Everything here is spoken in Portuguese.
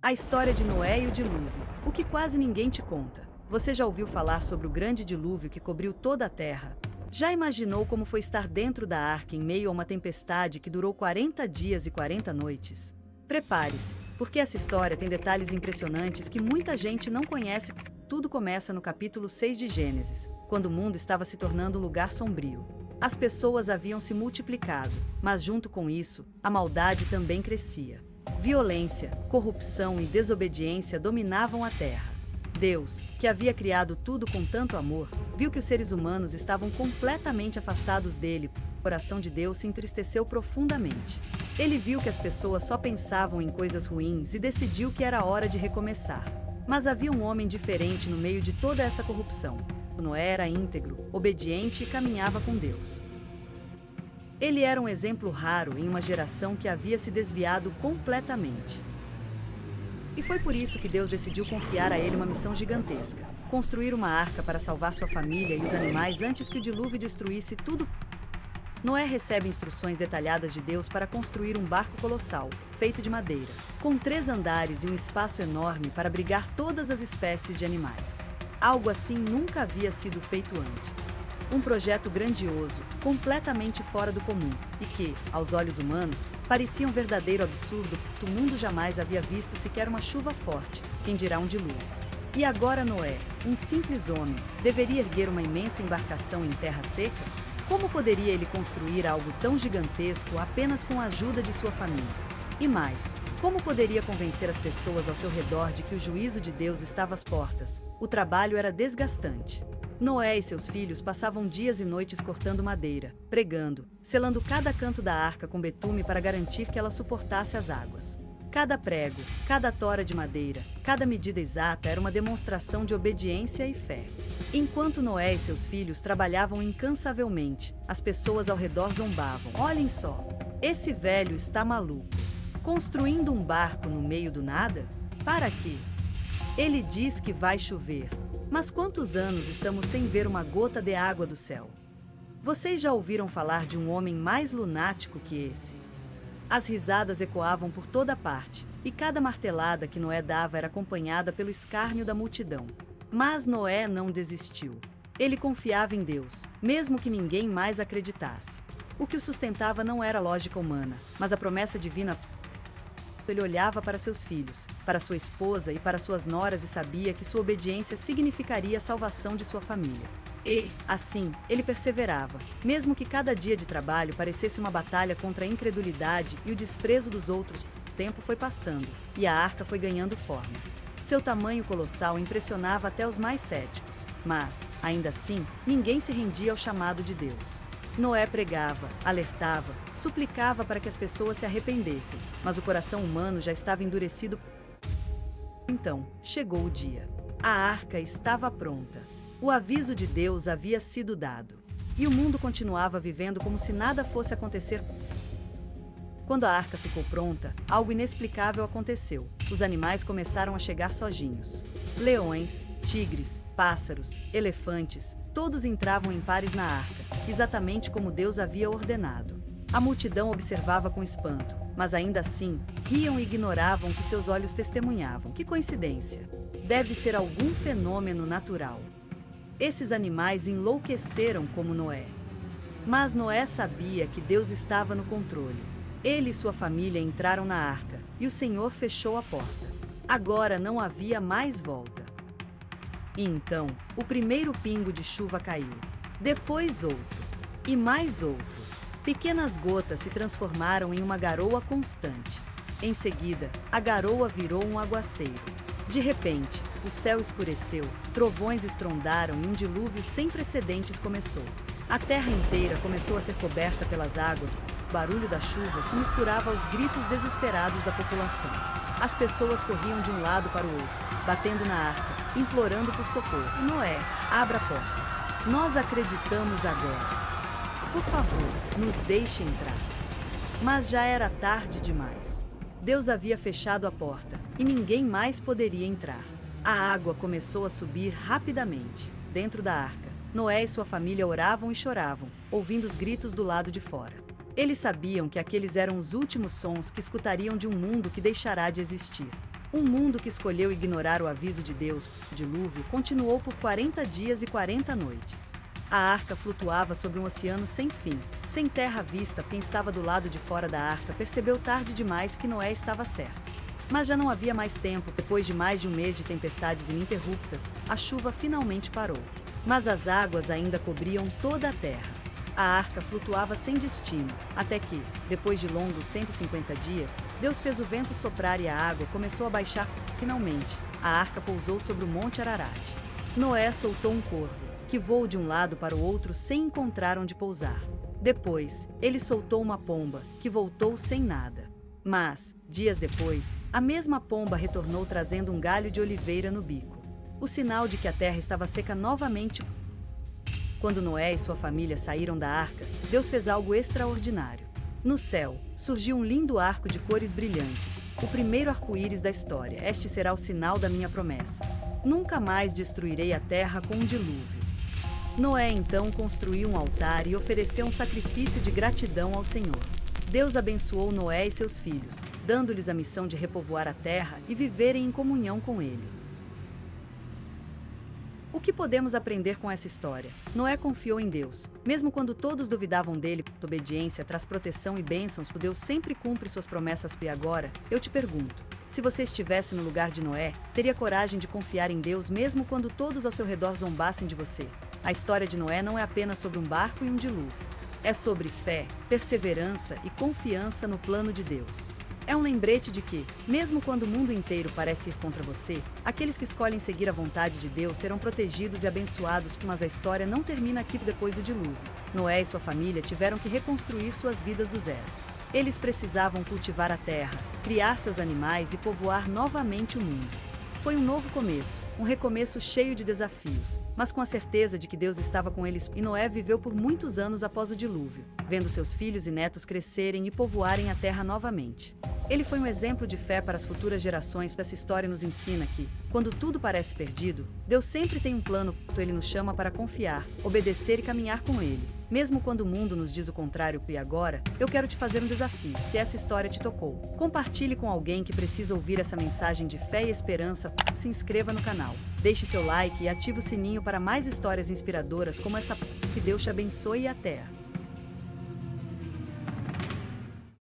A história de Noé e o dilúvio, o que quase ninguém te conta. Você já ouviu falar sobre o grande dilúvio que cobriu toda a terra? Já imaginou como foi estar dentro da arca em meio a uma tempestade que durou 40 dias e 40 noites? Prepare-se, porque essa história tem detalhes impressionantes que muita gente não conhece. Tudo começa no capítulo 6 de Gênesis, quando o mundo estava se tornando um lugar sombrio. As pessoas haviam se multiplicado, mas junto com isso, a maldade também crescia. Violência, corrupção e desobediência dominavam a terra. Deus, que havia criado tudo com tanto amor, viu que os seres humanos estavam completamente afastados dele. O coração de Deus se entristeceu profundamente. Ele viu que as pessoas só pensavam em coisas ruins e decidiu que era hora de recomeçar. Mas havia um homem diferente no meio de toda essa corrupção. Noé era íntegro, obediente e caminhava com Deus. Ele era um exemplo raro em uma geração que havia se desviado completamente. E foi por isso que Deus decidiu confiar a ele uma missão gigantesca: construir uma arca para salvar sua família e os animais antes que o dilúvio destruísse tudo. Noé recebe instruções detalhadas de Deus para construir um barco colossal, feito de madeira, com 3 andares e um espaço enorme para abrigar todas as espécies de animais. Algo assim nunca havia sido feito antes. Um projeto grandioso, completamente fora do comum, e que, aos olhos humanos, parecia um verdadeiro absurdo. O mundo jamais havia visto sequer uma chuva forte, quem dirá um dilúvio. E agora Noé, um simples homem, deveria erguer uma imensa embarcação em terra seca? Como poderia ele construir algo tão gigantesco apenas com a ajuda de sua família? E mais, como poderia convencer as pessoas ao seu redor de que o juízo de Deus estava às portas? O trabalho era desgastante. Noé e seus filhos passavam dias e noites cortando madeira, pregando, selando cada canto da arca com betume para garantir que ela suportasse as águas. Cada prego, cada tora de madeira, cada medida exata era uma demonstração de obediência e fé. Enquanto Noé e seus filhos trabalhavam incansavelmente, as pessoas ao redor zombavam. Olhem só, esse velho está maluco. Construindo um barco no meio do nada? Para quê? Ele diz que vai chover. Mas quantos anos estamos sem ver uma gota de água do céu? Vocês já ouviram falar de um homem mais lunático que esse? As risadas ecoavam por toda parte, e cada martelada que Noé dava era acompanhada pelo escárnio da multidão. Mas Noé não desistiu. Ele confiava em Deus, mesmo que ninguém mais acreditasse. O que o sustentava não era a lógica humana, mas a promessa divina. Ele olhava para seus filhos, para sua esposa e para suas noras e sabia que sua obediência significaria a salvação de sua família. E, assim, ele perseverava, mesmo que cada dia de trabalho parecesse uma batalha contra a incredulidade e o desprezo dos outros. O tempo foi passando, e a arca foi ganhando forma. Seu tamanho colossal impressionava até os mais céticos, mas, ainda assim, ninguém se rendia ao chamado de Deus. Noé pregava, alertava, suplicava para que as pessoas se arrependessem, mas o coração humano já estava endurecido. Então, chegou o dia. A arca estava pronta. O aviso de Deus havia sido dado. E o mundo continuava vivendo como se nada fosse acontecer. Quando a arca ficou pronta, algo inexplicável aconteceu. Os animais começaram a chegar sozinhos. Leões, tigres, pássaros, elefantes, todos entravam em pares na arca, exatamente como Deus havia ordenado. A multidão observava com espanto, mas ainda assim, riam e ignoravam o que seus olhos testemunhavam. Que coincidência! Deve ser algum fenômeno natural. Esses animais enlouqueceram como Noé. Mas Noé sabia que Deus estava no controle. Ele e sua família entraram na arca, e o Senhor fechou a porta. Agora não havia mais volta. E então, o primeiro pingo de chuva caiu. Depois outro. E mais outro. Pequenas gotas se transformaram em uma garoa constante. Em seguida, a garoa virou um aguaceiro. De repente, o céu escureceu, trovões estrondaram e um dilúvio sem precedentes começou. A terra inteira começou a ser coberta pelas águas. O barulho da chuva se misturava aos gritos desesperados da população. As pessoas corriam de um lado para o outro, batendo na arca, implorando por socorro. Noé, abra a porta. Nós acreditamos agora. Por favor, nos deixe entrar. Mas já era tarde demais. Deus havia fechado a porta, e ninguém mais poderia entrar. A água começou a subir rapidamente. Dentro da arca, Noé e sua família oravam e choravam, ouvindo os gritos do lado de fora. Eles sabiam que aqueles eram os últimos sons que escutariam de um mundo que deixará de existir. Um mundo que escolheu ignorar o aviso de Deus, o dilúvio, continuou por 40 dias e 40 noites. A arca flutuava sobre um oceano sem fim. Sem terra à vista, quem estava do lado de fora da arca percebeu tarde demais que Noé estava certo. Mas já não havia mais tempo. Depois de mais de um mês de tempestades ininterruptas, a chuva finalmente parou. Mas as águas ainda cobriam toda a terra. A arca flutuava sem destino, até que, depois de longos 150 dias, Deus fez o vento soprar e a água começou a baixar. Finalmente, a arca pousou sobre o Monte Ararat. Noé soltou um corvo, que voou de um lado para o outro sem encontrar onde pousar. Depois, ele soltou uma pomba, que voltou sem nada. Mas, dias depois, a mesma pomba retornou trazendo um galho de oliveira no bico. O sinal de que a terra estava seca novamente. Quando Noé e sua família saíram da arca, Deus fez algo extraordinário. No céu, surgiu um lindo arco de cores brilhantes, o primeiro arco-íris da história. Este será o sinal da minha promessa. Nunca mais destruirei a terra com um dilúvio. Noé então construiu um altar e ofereceu um sacrifício de gratidão ao Senhor. Deus abençoou Noé e seus filhos, dando-lhes a missão de repovoar a terra e viverem em comunhão com ele. O que podemos aprender com essa história? Noé confiou em Deus. Mesmo quando todos duvidavam dele, obediência traz proteção e bênçãos. Deus sempre cumpre suas promessas. E agora, eu te pergunto, se você estivesse no lugar de Noé, teria coragem de confiar em Deus mesmo quando todos ao seu redor zombassem de você? A história de Noé não é apenas sobre um barco e um dilúvio. É sobre fé, perseverança e confiança no plano de Deus. É um lembrete de que, mesmo quando o mundo inteiro parece ir contra você, aqueles que escolhem seguir a vontade de Deus serão protegidos e abençoados. Mas a história não termina aqui. Depois do dilúvio, Noé e sua família tiveram que reconstruir suas vidas do zero. Eles precisavam cultivar a terra, criar seus animais e povoar novamente o mundo. Foi um novo começo, um recomeço cheio de desafios, mas com a certeza de que Deus estava com eles. E Noé viveu por muitos anos após o dilúvio, vendo seus filhos e netos crescerem e povoarem a terra novamente. Ele foi um exemplo de fé para as futuras gerações. Essa história nos ensina que, quando tudo parece perdido, Deus sempre tem um plano. Ele nos chama para confiar, obedecer e caminhar com Ele, mesmo quando o mundo nos diz o contrário. E agora, eu quero te fazer um desafio. Se essa história te tocou, compartilhe com alguém que precisa ouvir essa mensagem de fé e esperança. Se inscreva no canal, deixe seu like e ative o sininho para mais histórias inspiradoras como essa. Que Deus te abençoe e até!